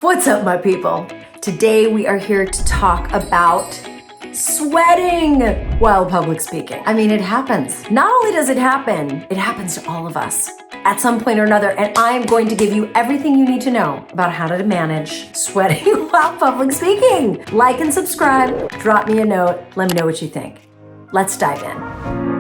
What's up, my people? Today we are here to talk about sweating while public speaking. I mean, it happens. Not only does it happens to all of us at some point or another, and I'm going to give you everything you need to know about how to manage sweating while public speaking. Like and subscribe, drop me a note, let me know what you think. Let's dive in.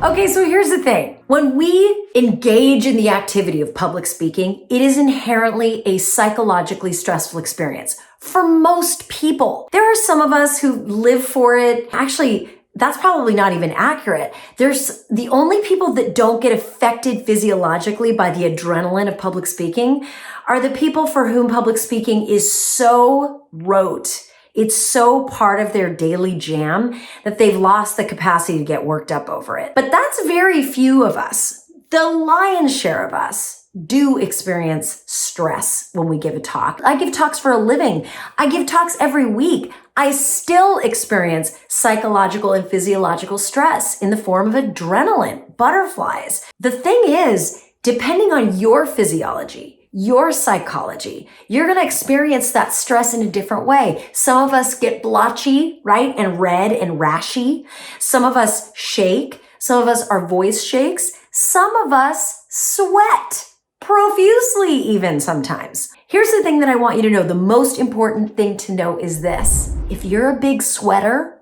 Okay, so here's the thing. When we engage in the activity of public speaking, it is inherently a psychologically stressful experience for most people. There are some of us who live for it. Actually, that's probably not even accurate. There's the only people that don't get affected physiologically by the adrenaline of public speaking are the people for whom public speaking is so rote. It's so part of their daily jam that they've lost the capacity to get worked up over it. But that's very few of us. The lion's share of us do experience stress when we give a talk. I give talks for a living. I give talks every week. I still experience psychological and physiological stress in the form of adrenaline, butterflies. The thing is, depending on your physiology, your psychology, you're going to experience that stress in a different way. Some of us get blotchy, right? And red and rashy. Some of us shake. Some of us, our voice shakes. Some of us sweat profusely even sometimes. Here's the thing that I want you to know. The most important thing to know is this. If you're a big sweater,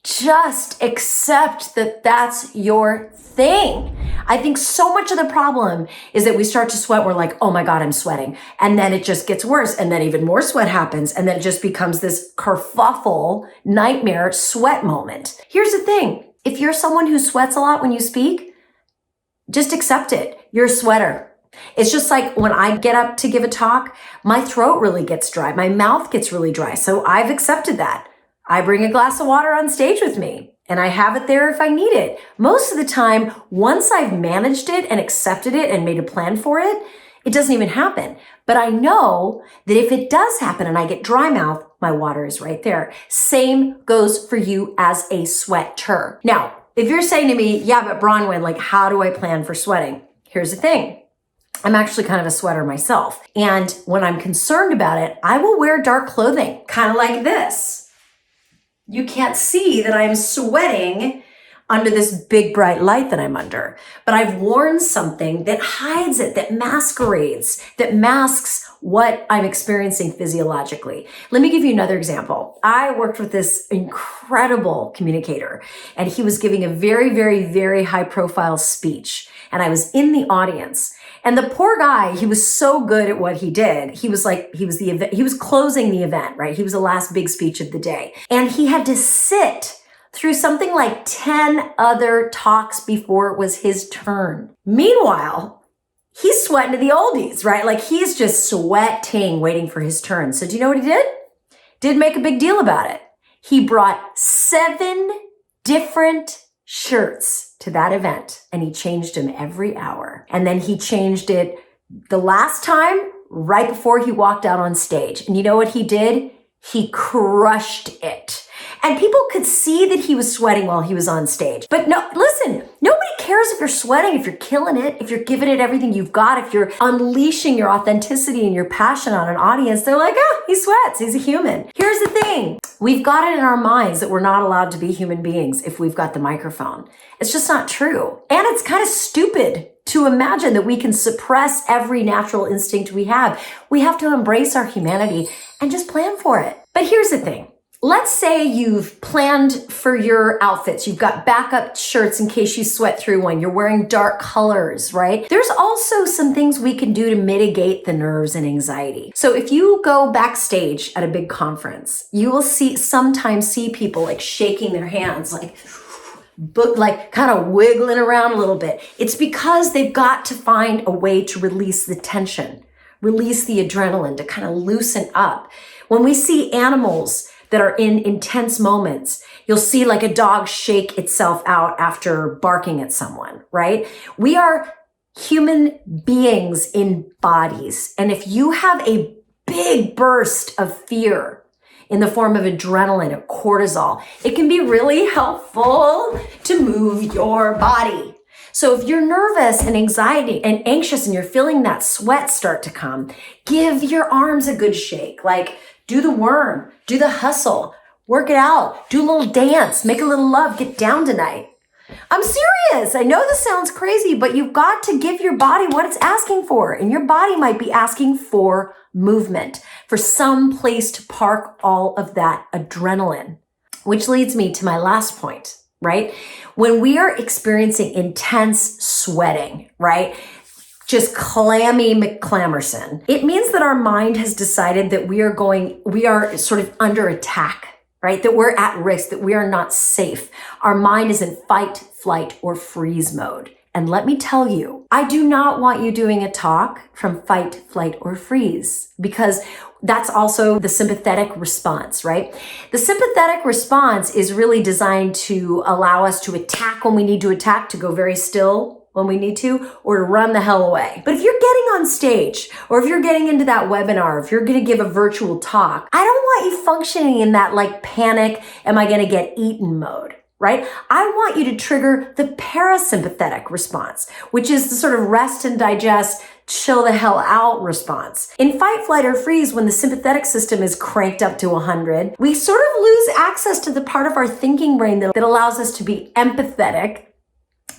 just accept that that's your thing. I think so much of the problem is that we start to sweat. We're like, oh my God, I'm sweating. And then it just gets worse. And then even more sweat happens. And then it just becomes this kerfuffle, nightmare sweat moment. Here's the thing. If you're someone who sweats a lot when you speak, just accept it. You're a sweater. It's just like when I get up to give a talk, my throat really gets dry. My mouth gets really dry. So I've accepted that. I bring a glass of water on stage with me and I have it there if I need it. Most of the time, once I've managed it and accepted it and made a plan for it, it doesn't even happen. But I know that if it does happen and I get dry mouth, my water is right there. Same goes for you as a sweater. Now, if you're saying to me, yeah, but Bronwyn, like, how do I plan for sweating? Here's the thing. I'm actually kind of a sweater myself. And when I'm concerned about it, I will wear dark clothing, kind of like this. You can't see that I'm sweating under this big bright light that I'm under, but I've worn something that hides it, that masquerades, that masks what I'm experiencing physiologically. Let me give you another example. I worked with this incredible communicator and he was giving a very, very, very high profile speech. And I was in the audience. And the poor guy, he was so good at what he did. He was closing the event, right? He was the last big speech of the day. And he had to sit through something like 10 other talks before it was his turn. Meanwhile, he's sweating to the oldies, right? Like he's just sweating, waiting for his turn. So do you know what he did? Didn't make a big deal about it. He brought 7 different shirts to that event and he changed them every hour. And then he changed it the last time right before he walked out on stage. And you know what he did? He crushed it. And people could see that he was sweating while he was on stage. But no, listen, nobody cares if you're sweating, if you're killing it, if you're giving it everything you've got, if you're unleashing your authenticity and your passion on an audience. They're like, oh, he sweats, he's a human. Here's the thing. We've got it in our minds that we're not allowed to be human beings if we've got the microphone. It's just not true. And it's kind of stupid to imagine that we can suppress every natural instinct we have. We have to embrace our humanity and just plan for it. But here's the thing. Let's say you've planned for your outfits. You've got backup shirts in case you sweat through one. You're wearing dark colors, right? There's also some things we can do to mitigate the nerves and anxiety. So if you go backstage at a big conference, you will sometimes see people like shaking their hands, like kind of wiggling around a little bit. It's because they've got to find a way to release the tension, release the adrenaline, to kind of loosen up. When we see animals that are in intense moments, you'll see like a dog shake itself out after barking at someone, right? We are human beings in bodies. And if you have a big burst of fear in the form of adrenaline or cortisol, it can be really helpful to move your body. So if you're nervous and anxiety and anxious and you're feeling that sweat start to come, give your arms a good shake. Like do the worm, do the hustle, work it out, do a little dance, make a little love, get down tonight. I'm serious. I know this sounds crazy, but you've got to give your body what it's asking for. And your body might be asking for movement, for some place to park all of that adrenaline. Which leads me to my last point, right? When we are experiencing intense sweating, right? Just clammy McClammerson, it means that our mind has decided that we are sort of under attack, right? That we're at risk, that we are not safe. Our mind is in fight, flight, or freeze mode. And let me tell you, I do not want you doing a talk from fight, flight, or freeze, because that's also the sympathetic response, right? The sympathetic response is really designed to allow us to attack when we need to attack, to go very still when we need to, or to run the hell away. But if you're getting on stage, or if you're getting into that webinar, if you're gonna give a virtual talk, I don't want you functioning in that like panic, am I gonna get eaten mode, right? I want you to trigger the parasympathetic response, which is the sort of rest and digest, chill the hell out response. In fight, flight, or freeze, when the sympathetic system is cranked up to 100, we sort of lose access to the part of our thinking brain that allows us to be empathetic,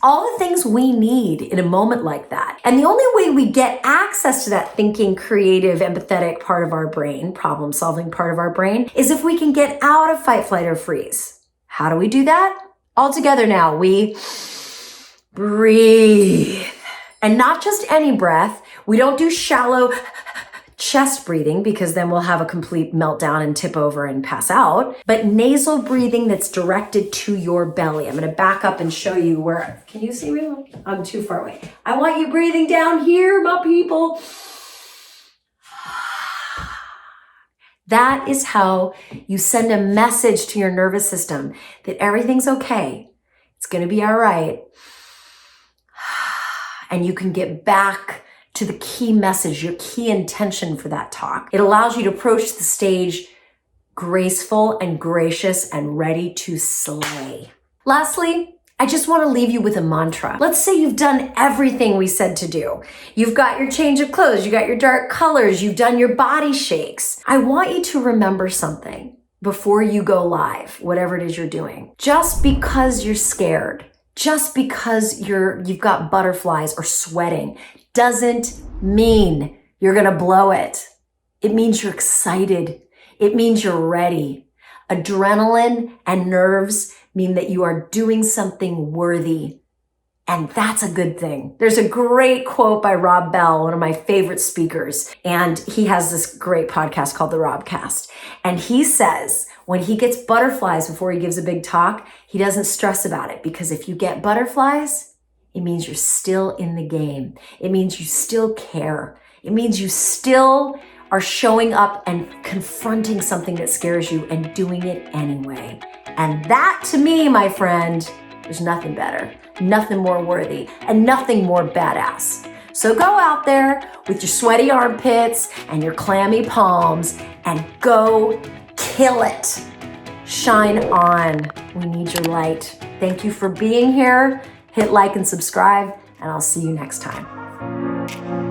all the things we need in a moment like that. And the only way we get access to that thinking, creative, empathetic part of our brain, problem-solving part of our brain, is if we can get out of fight, flight, or freeze. How do we do that? All together now, we breathe. And not just any breath. We don't do shallow chest breathing, because then we'll have a complete meltdown and tip over and pass out, but nasal breathing that's directed to your belly. I'm going to back up and show you where, can you see me? I'm too far away. I want you breathing down here, my people. That is how you send a message to your nervous system that everything's okay. It's going to be all right. And you can get back to the key message, your key intention for that talk. It allows you to approach the stage graceful and gracious and ready to slay. Lastly, I just want to leave you with a mantra. Let's say you've done everything we said to do. You've got your change of clothes, you got your dark colors, you've done your body shakes. I want you to remember something before you go live, whatever it is you're doing. Just because you're scared, just because you've got butterflies or sweating, doesn't mean you're gonna blow it. It means you're excited. It means you're ready. Adrenaline and nerves mean that you are doing something worthy. And that's a good thing. There's a great quote by Rob Bell, one of my favorite speakers. And he has this great podcast called The Robcast. And he says, when he gets butterflies before he gives a big talk, he doesn't stress about it, because if you get butterflies, it means you're still in the game. It means you still care. It means you still are showing up and confronting something that scares you and doing it anyway. And that, to me, my friend, there's nothing better, nothing more worthy, and nothing more badass. So go out there with your sweaty armpits and your clammy palms and go kill it. Shine on. We need your light. Thank you for being here. Hit like and subscribe, and I'll see you next time.